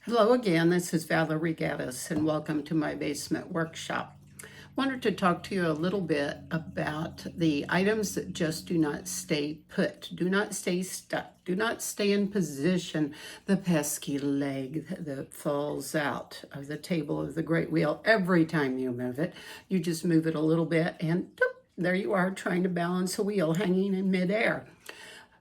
Hello again, this is Valerie Gaddis, and welcome to my basement workshop. Wanted to talk to you a little bit about the items that just do not stay put, do not stay stuck, do not stay in position. The pesky leg that falls out of the table of the great wheel every time you move it. You just move it a little bit and doop, there you are trying to balance a wheel hanging in midair.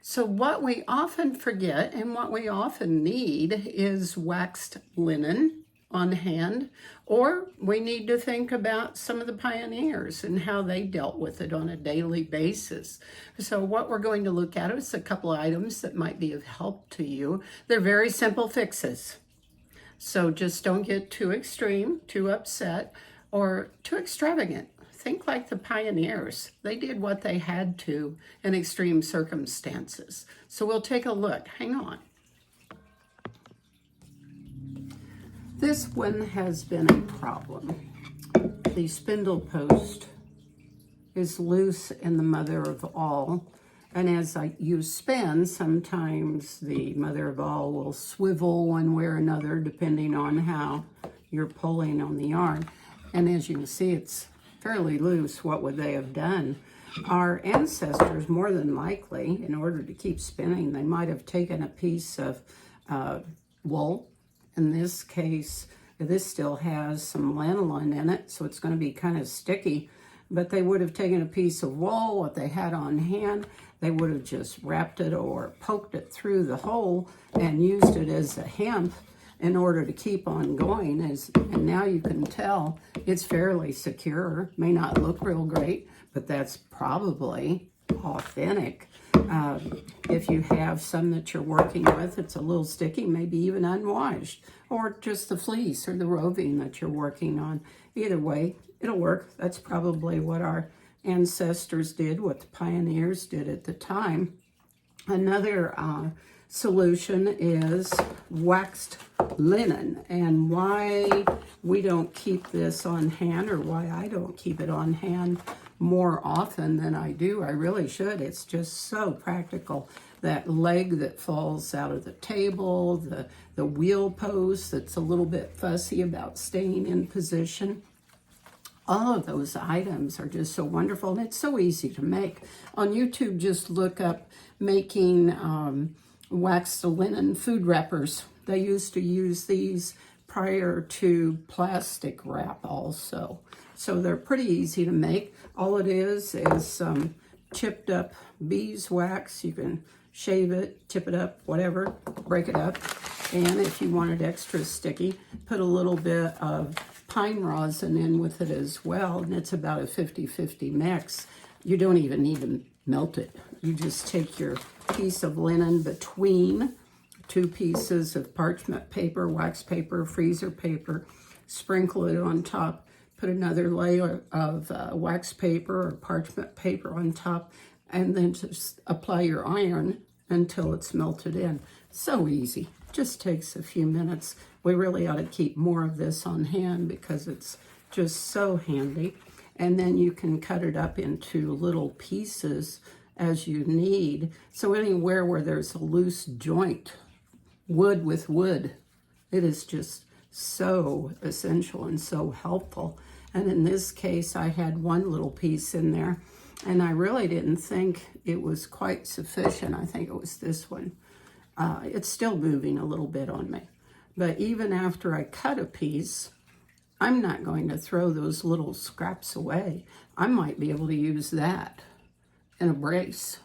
So what we often forget and what we often need is waxed linen on hand, or we need to think about some of the pioneers and how they dealt with it on a daily basis. So what we're going to look at is a couple of items that might be of help to you. They're very simple fixes. So just don't get too extreme, too upset, or too extravagant. Think like the pioneers. They did what they had to in extreme circumstances. So we'll take a look. Hang on. This one has been a problem. The spindle post is loose in the mother of all. And as you spin, sometimes the mother of all will swivel one way or another depending on how you're pulling on the yarn. And as you can see, it's fairly loose. What would they have done? Our ancestors, more than likely, in order to keep spinning, they might have taken a piece of wool. In this case, this still has some lanolin in it, so it's going to be kind of sticky. But they would have taken a piece of wool, what they had on hand. They would have just wrapped it or poked it through the hole and used it as a hemp in order to keep on going. And now you can tell it's fairly secure. May not look real great, but that's probably authentic. If you have some that you're working with, it's a little sticky, maybe even unwashed, or just the fleece or the roving that you're working on. Either way, it'll work. That's probably what our ancestors did, what the pioneers did at the time. Another solution is waxed linen, and why we don't keep this on hand, or why I don't keep it on hand more often than I do. I really should. It's just so practical. That leg that falls out of the table, the wheel post that's a little bit fussy about staying in position. All of those items are just so wonderful, and it's so easy to make. On YouTube, just look up making waxed linen food wrappers. They used to use these prior to plastic wrap also. So they're pretty easy to make. All it is some chipped up beeswax. You can shave it, chip it up, whatever, break it up. And if you want it extra sticky, put a little bit of pine rosin in with it as well. And it's about a 50-50 mix. You don't even need to melt it. You just take your piece of linen between two pieces of parchment paper, wax paper, freezer paper, sprinkle it on top, put another layer of wax paper or parchment paper on top, and then just apply your iron until it's melted in. So easy, just takes a few minutes. We really ought to keep more of this on hand because it's just so handy. And then you can cut it up into little pieces as you need. So anywhere where there's a loose joint, wood with wood, it is just so essential and so helpful. And in this case, I had one little piece in there, and I really didn't think it was quite sufficient. I think it was this one. It's still moving a little bit on me. But even after I cut a piece, I'm not going to throw those little scraps away. I might be able to use that in a brace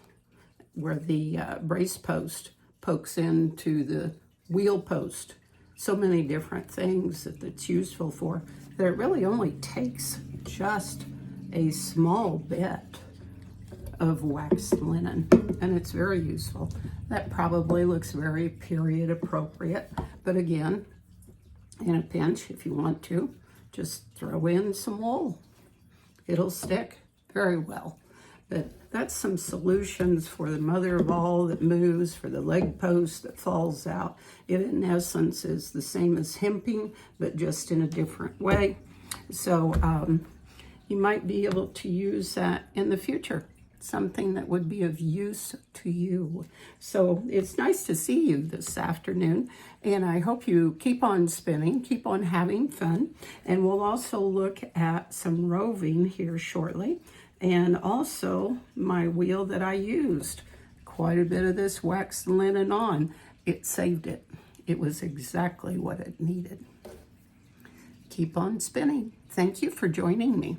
where the brace post pokes into the wheel post. So many different things that it's useful for, that it really only takes just a small bit of waxed linen, and it's very useful. That probably looks very period appropriate, but again, in a pinch, if you want to, just throw in some wool. It'll stick very well. But that's some solutions for the mother of all that moves, for the leg post that falls out. It, in essence, is the same as hemping, but just in a different way. So you might be able to use that in the future. something that would be of use to you. So it's nice to see you this afternoon, and I hope you keep on spinning, keep on having fun, and we'll also look at some roving here shortly, and also my wheel that I used. Quite a bit of this waxed linen on. It saved it. It was exactly what it needed. Keep on spinning. Thank you for joining me.